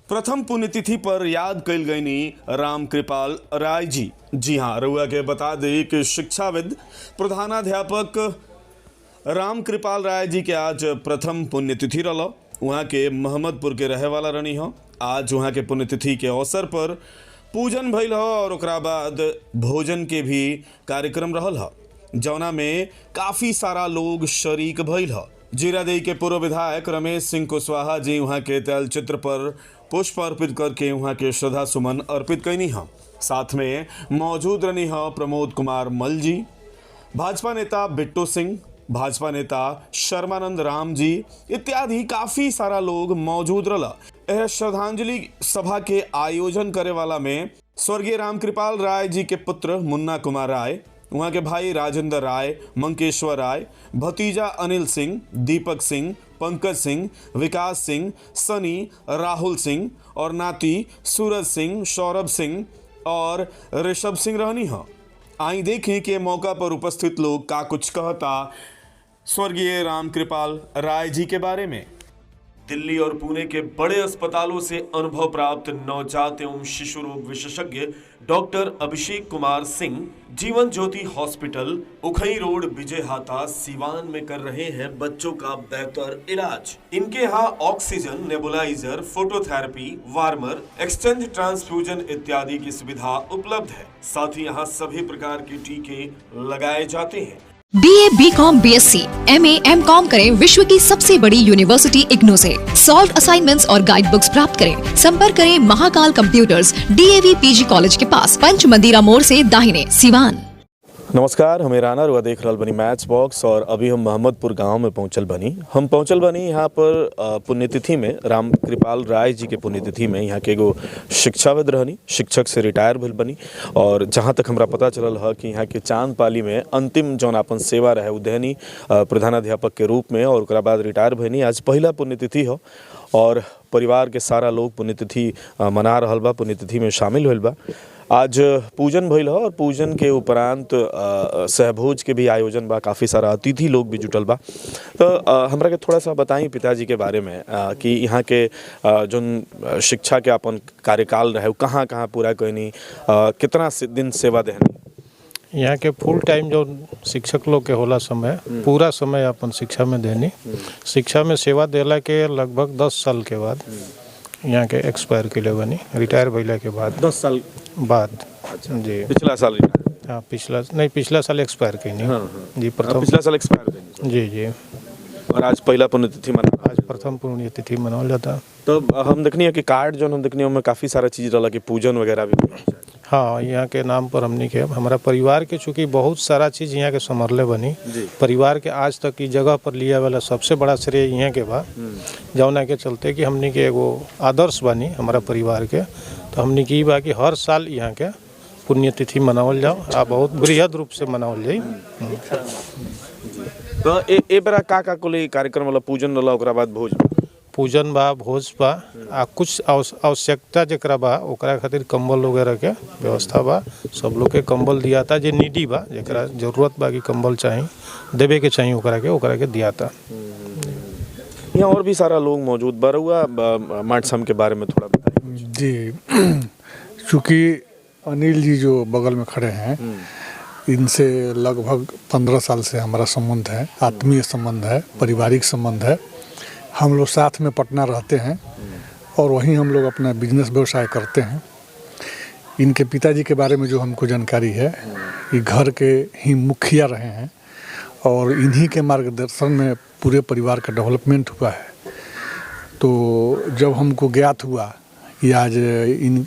प्रथम पुण्यतिथि पर याद कल गईनी राम कृपाल राय जी। जी हाँ, रउआ के बता दें कि शिक्षाविद प्रधानाध्यापक राम कृपाल राय जी के आज प्रथम पुण्यतिथि रहा। वहाँ के मोहम्मदपुर के रहे वाला रनी हो। आज वहाँ के पुण्यतिथि के अवसर पर पूजन भइल हो और ओकरा बाद भोजन के भी कार्यक्रम रहल हो, जौना में काफ़ी सारा लोग शरीक भइल हो। जीरादेई के पूर्व विधायक रमेश सिंह कुशवाहा जी वहाँ के तैल चित्र पर पुष्प अर्पित करके वहाँ के श्रद्धा सुमन अर्पित कैनी हैं। साथ में मौजूद रही हैं प्रमोद कुमार मल जी, भाजपा नेता बिट्टू सिंह, भाजपा नेता शर्मानंद राम जी इत्यादि काफ़ी सारा लोग मौजूद रहा। यह श्रद्धांजलि सभा के आयोजन करे वाला में स्वर्गीय राम कृपाल राय जी के पुत्र मुन्ना कुमार राय, वहाँ के भाई राजेंद्र राय, मंकेश्वर राय, भतीजा अनिल सिंह, दीपक सिंह, पंकज सिंह, विकास सिंह, सनी, राहुल सिंह और नाती सूरज सिंह, सौरभ सिंह और ऋषभ सिंह रहनी है। आई देखें कि मौका पर उपस्थित लोग का कुछ कहता स्वर्गीय राम कृपाल राय जी के बारे में। दिल्ली और पुणे के बड़े अस्पतालों से अनुभव प्राप्त नवजात एवं शिशु रोग विशेषज्ञ doctor Abhishek Kumar Singh Jeevan Jyoti hospital उखई road Vijayhata Siwan में कर रहे हैं बच्चों का बेहतर इलाज। इनके यहाँ oxygen, nebuliser, phototherapy, warmer, exchange transfusion इत्यादि की सुविधा उपलब्ध है। साथ ही यहाँ सभी प्रकार के टीके लगाए जाते हैं। BA, BCom, BSc, MA, MCom करें विश्व की सबसे बड़ी यूनिवर्सिटी इग्नू से। सॉल्व असाइनमेंट्स और गाइड बुक्स प्राप्त करें। संपर्क करें Mahakal computers, DAV PG college के पास, पंच मंदिरा मोड़ से दाहिने, सिवान। नमस्कार, हमें राना रुआ देख रहल बनी मैच बॉक्स और अभी हम मोहम्मदपुर गांव में पहुंचल बनी। यहाँ पर पुण्यतिथि में राम कृपाल राय जी के पुण्यतिथि में यहाँ के एगो शिक्षाविद रहनी, शिक्षक से रिटायर भइल बनी। और जहाँ तक हमरा पता चलल है कि यहाँ के चांदपाली में अंतिम जौन अपन सेवा रहे उदयनी प्रधानाध्यापक के रूप में और ओकरा बाद रिटायर भइनी। आज पहला पुण्यतिथि हो और परिवार के सारा लोग पुण्यतिथि मना रहल बा, पुण्यतिथि में शामिल होल बा। आज पूजन भइल हो और पूजन के उपरांत सहभोज के भी आयोजन बा, काफ़ी सारा अतिथि लोग भी जुटल बा। तो हमरा के थोड़ा सा बताई पिताजी के बारे में कि यहाँ के जोन शिक्षा के अपन कार्यकाल रहे कहाँ कहाँ पूरा कैनी, कितना दिन सेवा देहनी। यहाँ के फुल टाइम जो शिक्षक लोग के होला समय पूरा समय अपन शिक्षा में देनी। शिक्षा में सेवा देला के लगभग 10 साल के बाद यहाँ के एक्सपायर के लिए बनी, रिटायर भइला के बाद 10 साल बाद। अच्छा जी, पिछला साल? हाँ पिछला साल एक्सपायर कैनी। जी प्रथम पिछला साल एक्सपायर कैनी। जी। और आज पहला पुण्यतिथि मना, आज प्रथम पुण्यतिथि मनावल जाता। तो हम देखनी है कि कार्ड जो हम देखनी है काफ़ी सारा चीज़ रहा कि पूजन वगैरह भी। हाँ, यहाँ के नाम पर हमने के हमारा परिवार के चूँकि बहुत सारा चीज़ यहाँ के संभरले बनी। परिवार के आज तक की जगह पर लिया वाला सबसे बड़ा श्रेय यहाँ के बा, जौना के चलते कि हमने के एगो आदर्श बनी हमारा परिवार के। तो हमने की बा कि हर साल यहाँ के पुण्यतिथि मनावल जाओ आ बहुत बृहद रूप से मनावल जाए। तो ए बेरा का कोई कार्यक्रम वाला पूजन रहा, ओकरा बाद पूजन बा, भोज बा आ कुछ आवश्यकता जकरा बा ओकरा खातिर कंबल वगैरह के व्यवस्था बा। सब लोग के कंबल दिया था, जे नीडी बा जकरा जरूरत बा कि कंबल चाहिए देवे के चाहिए ओकरा के दिया था। यहाँ और भी सारा लोग मौजूद बा। रउआ माटसम के बारे में थोड़ा बताइए। जी, चूँकि अनिल जी जो बगल में खड़े हैं इनसे लगभग 15 साल से हमारा संबंध है, आत्मीय संबंध है, पारिवारिक संबंध है। हम लोग साथ में पटना रहते हैं और वहीं हम लोग अपना बिजनेस व्यवसाय करते हैं। इनके पिताजी के बारे में जो हमको जानकारी है, ये घर के ही मुखिया रहे हैं और इन्हीं के मार्गदर्शन में पूरे परिवार का डेवलपमेंट हुआ है। तो जब हमको ज्ञात हुआ कि आज इन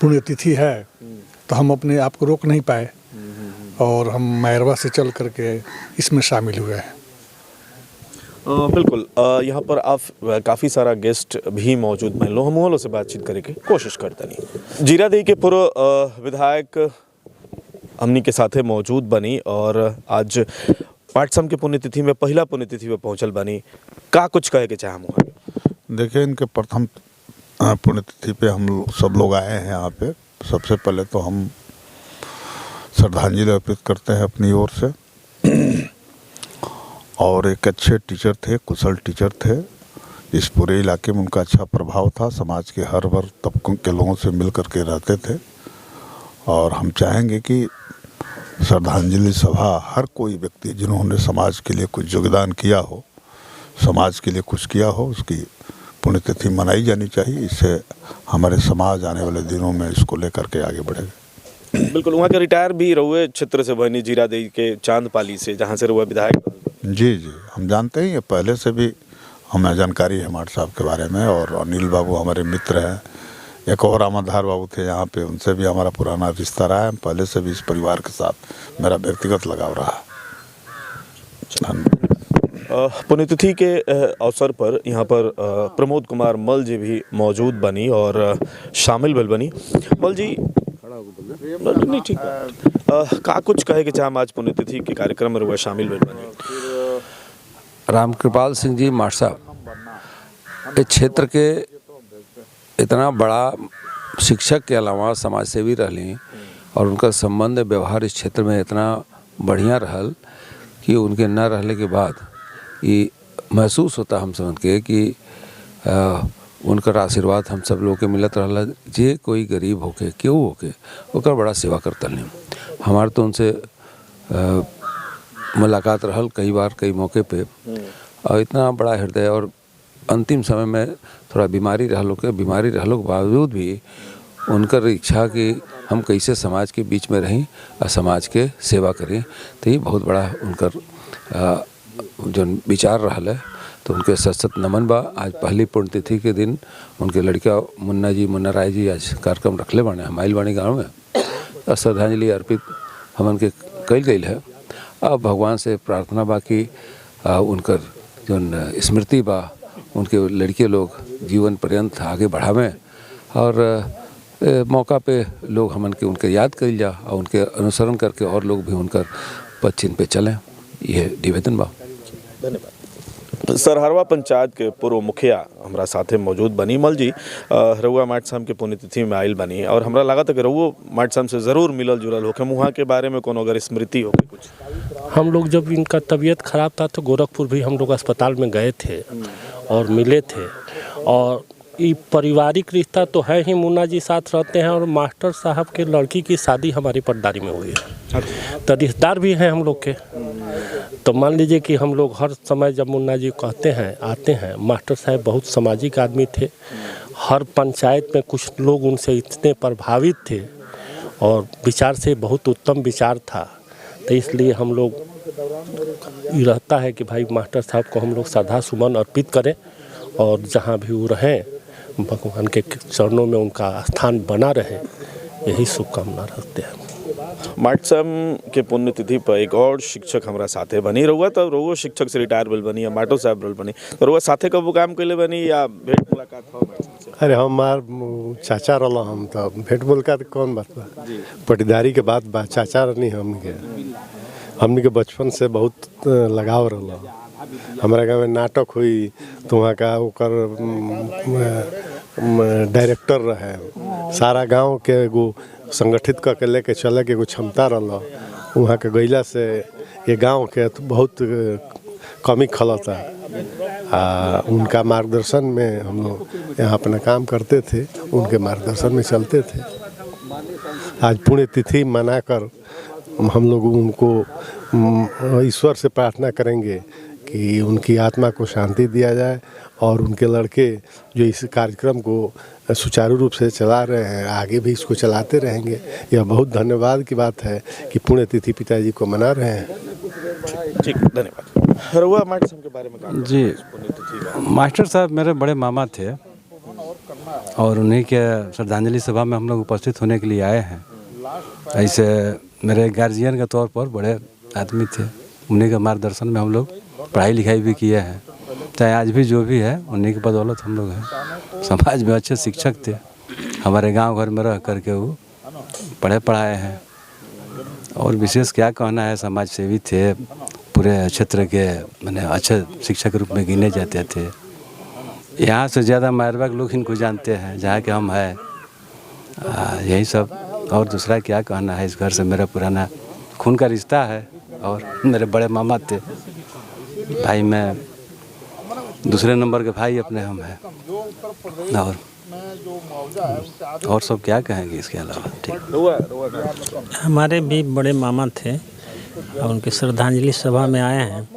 पुण्यतिथि है तो हम अपने आप को रोक नहीं पाए और हम मैरवा से चल करके इसमें शामिल हुए हैं। बिल्कुल, यहाँ पर आप काफ़ी सारा गेस्ट भी मौजूद हैं, हम लोगों से बातचीत करने की कोशिश करते नहीं। जीरादेई के पूर्व विधायक हमनी के साथे मौजूद बनी और आज पाठसम के पुण्यतिथि में पहला पुण्यतिथि में पहुँचल बनी। का कुछ कहे के चाहे हम? देखिए, इनके प्रथम पुण्यतिथि पे हम सब लोग आए हैं यहाँ पे। सबसे पहले तो हम श्रद्धांजलि अर्पित करते हैं अपनी ओर से। और एक अच्छे टीचर थे, कुशल टीचर थे, इस पूरे इलाके में उनका अच्छा प्रभाव था। समाज के हर वर्ग तबकों के लोगों से मिल करके रहते थे और हम चाहेंगे कि श्रद्धांजलि सभा हर कोई व्यक्ति जिन्होंने समाज के लिए कुछ योगदान किया हो, समाज के लिए कुछ किया हो, उसकी पुण्यतिथि मनाई जानी चाहिए। इससे हमारे समाज आने वाले दिनों में इसको लेकर के आगे बढ़ेगा। बिल्कुल, वहाँ के रिटायर भी रहुए क्षेत्र से बनी जीरादेई के चांदपाली से, जहाँ से रहुआ विधायक। जी जी, हम जानते हैं, ये पहले से भी हमें जानकारी है माट साहब के बारे में। और अनिल बाबू हमारे मित्र हैं। एक और आमदधार बाबू थे यहाँ पे, उनसे भी हमारा पुराना रिश्ता रहा है। पहले से भी इस परिवार के साथ मेरा व्यक्तिगत लगाव रहा है। पुण्यतिथि के अवसर पर यहाँ पर प्रमोद कुमार मल जी भी मौजूद बनी और शामिल बल बनी। मल जी नहीं ठीक का कुछ कहे कि चाहे आज पुण्यतिथि के कार्यक्रम में हुआ शामिल बल बनी। राम कृपाल सिंह जी माट साहब इस क्षेत्र के इतना बड़ा शिक्षक के अलावा समाज सेवी रहली और उनका संबंध व्यवहार इस क्षेत्र में इतना बढ़िया रहल कि उनके न रहने के बाद ये महसूस होता हम समझ के कि उनकर आशीर्वाद हम सब लोग के मिलत रहला। जे कोई गरीब होके क्यों होके ओकर बड़ा सेवा करता नहीं। हमारे तो उनसे मुलाकात रहल कई बार कई मौके पे, और इतना बड़ा हृदय। और अंतिम समय में थोड़ा बीमारी रहलों के बावजूद भी उनकर इच्छा कि हम कैसे समाज के बीच में रहें और समाज के सेवा करें, तो ये बहुत बड़ा उनकर जो विचार रहल है। तो उनके सशक्त नमन बा। आज पहली पुण्यतिथि के दिन उनके लड़का मुन्ना राय जी आज कार्यक्रम रखले बाने हमाइल बानी गाँव में। श्रद्धांजलि अर्पित हमन के कल गई है। अब भगवान से प्रार्थना बा कि उनकर जो स्मृति बा उनके लड़के लोग जीवन पर्यंत आगे बढ़ावें और मौका पे लोग हमन के उनके याद कइल जा और उनके अनुसरण करके और लोग भी उनकर पद चिन्ह पे चलें। यह निवेदन बा। धन्यवाद। सरहरवा पंचायत के पूर्व मुखिया हमारा साथे मौजूद बनी। मल जी रउआ माट साहब के पुण्यतिथि में आयल बनी और हमरा लगा था कि रउआ माट साहब से ज़रूर मिलल जुलल होके, वहाँ के बारे में कोनो अगर स्मृति हो कुछ। हम लोग जब इनका तबीयत ख़राब था तो गोरखपुर भी हम लोग अस्पताल में गए थे और मिले थे। और ये पारिवारिक रिश्ता तो है ही, मुन्ना जी साथ रहते हैं और मास्टर साहब के लड़की की शादी हमारी पटदारी में हुई है, तो रिश्तेदार भी हैं हम लोग के। तो मान लीजिए कि हम लोग हर समय जब मुन्ना जी कहते हैं आते हैं। मास्टर साहब बहुत सामाजिक आदमी थे। हर पंचायत में कुछ लोग उनसे इतने प्रभावित थे और विचार से बहुत उत्तम विचार था। तो इसलिए हम लोग ये रहता है कि भाई मास्टर साहब को हम लोग श्रद्धा सुमन अर्पित करें और जहाँ भी वो रहें भगवान के चरणों में उनका स्थान बना रहे, यही शुभकामना रखते हैं। माट साहब के पुण्यतिथि पर एक और शिक्षक हमारा साथे बनी रहुआ, तब रहुआ शिक्षक से रिटायर बल बनी या माटो साहब बल बनी, तो रहुआ साथे कब वो काम कैले बनी या भेंट मुलाकात हो? अरे हमार चाचा रहा, हम तो भेंट मुलाकात कौन बात बा, पटीदारी के बात बा। चाचा रहनी हमने के बचपन से बहुत लगाव रहा। हमारे गाँव में नाटक हुई तो वहाँ का ओकर डायरेक्टर रहे। सारा गांव के एगो संगठित करके लेके चले के एगो क्षमता रहा। वहाँ के गैला से ये गांव के तो बहुत कमी खलता। उनका मार्गदर्शन में हम लोग यहाँ अपना काम करते थे, उनके मार्गदर्शन में चलते थे। आज पुण्यतिथि मनाकर हम लोग उनको ईश्वर से प्रार्थना करेंगे कि उनकी आत्मा को शांति दिया जाए और उनके लड़के जो इस कार्यक्रम को सुचारू रूप से चला रहे हैं आगे भी इसको चलाते रहेंगे। यह बहुत धन्यवाद की बात है कि पुण्यतिथि पिताजी को मना रहे हैं। ठीक, धन्यवाद। रहुआ मास्टर साहब के बारे में जी, मास्टर साहब मेरे बड़े मामा थे और उन्हीं के श्रद्धांजलि सभा में हम लोग उपस्थित होने के लिए आए हैं। ऐसे मेरे गार्जियन के तौर पर बड़े आदमी थे, उन्हीं के मार्गदर्शन में हम लोग पढ़ाई लिखाई भी किए हैं। चाहे आज भी जो भी है उन्हीं की बदौलत हम लोग हैं। समाज में अच्छे शिक्षक थे, हमारे गांव घर में रह करके वो पढ़े पढ़ाए हैं। और विशेष क्या कहना है, समाज सेवी थे, पूरे क्षेत्र के मैंने अच्छे शिक्षक रूप में गिने जाते थे। यहाँ से ज़्यादा मारवा के लोग इनको जानते हैं जहाँ के हम हैं। यही सब, और दूसरा क्या कहना है। इस घर से मेरा पुराना खून का रिश्ता है और मेरे बड़े मामा थे। भाई मैं दूसरे नंबर के भाई अपने हम हैं। और सब क्या कहेंगे इसके अलावा। ठीक, हमारे भी बड़े मामा थे और उनकी श्रद्धांजलि सभा में आए हैं।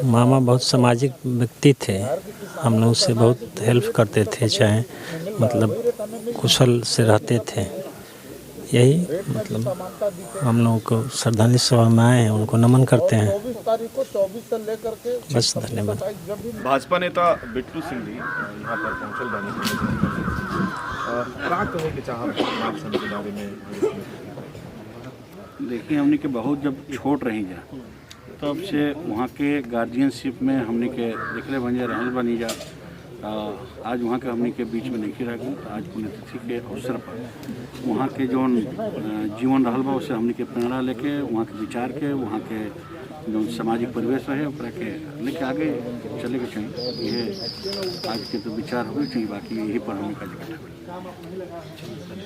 मामा बहुत सामाजिक व्यक्ति थे, हम लोग से बहुत हेल्प करते थे, चाहे मतलब कुशल से रहते थे। यही मतलब हम लोगों को श्रद्धांजलि सभा में आए हैं, उनको नमन करते हैं। बस धन्यवाद। भाजपा नेता बिट्टू सिंह जी यहाँ पर पहुँचल बानी, का कहे के चाहब समाज संघ के बारे में। देखिए, हमने के बहुत जब छोट रही जा तब से वहाँ के गार्जियनशिप में हमने के देखले बन जा रहल बनी जा। आज वहाँ के हमने के बीच में नहीं रह गई। आज पुण्यतिथि के अवसर पर वहाँ के जो जीवन रहल बा उससे हमने के प्रेरणा लेके वहाँ के विचार के वहाँ के जो सामाजिक परिवेश रहे ओकरा के लेके आगे चले के चाहिए। ये आज के तो विचार हो चाहिए, बाकी यही पर हमें का इकट्ठा।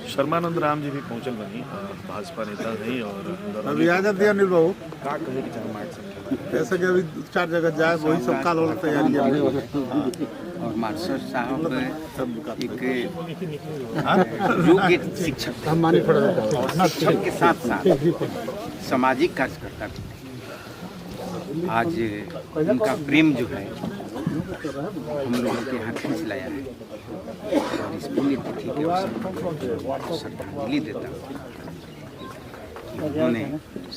शर्मानंद राम जी भी पहुँचल बनी, भाजपा नेता नहीं और अभी आजाद दिया अनिल बाबू का कहे के चाहब जैसे कि अभी 4 जगह जाए वही सब काल वाला तैयारी है। और मास्टर साहब एक योग्य शिक्षक और शिक्षक के साथ साथ सामाजिक कार्यकर्ता भी। आज उनका प्रेम जो है हम लोगों के यहाँ खींच लाया है और इस पुण्यतिथि के अवसर पर श्रद्धांजलि देता हूँ। उन्होंने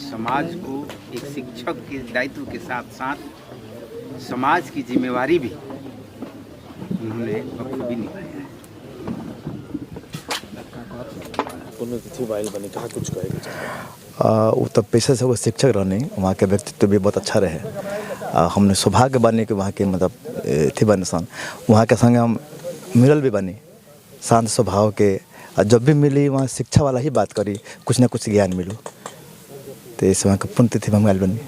समाज को एक शिक्षक के दायित्व के साथ साथ समाज की जिम्मेवारी भी उन्होंने बखूबी निभाया है। पुण्यतिथि वाइल बनी, कहा कुछ कहे के चाहब। वो तब पेशे से वो शिक्षक रहने, वहाँ के व्यक्तित्व भी बहुत अच्छा रहे। हमने सौभाग्य बने कि वहाँ के मतलब थी बने सन, वहाँ के संग हम मिलल भी बनी, शांत स्वभाव के। जब भी मिली वहाँ शिक्षा वाला ही बात करी, कुछ ना कुछ ज्ञान मिलो। तो इस वहाँ का पुण्यतिथि में हम आयल बनी।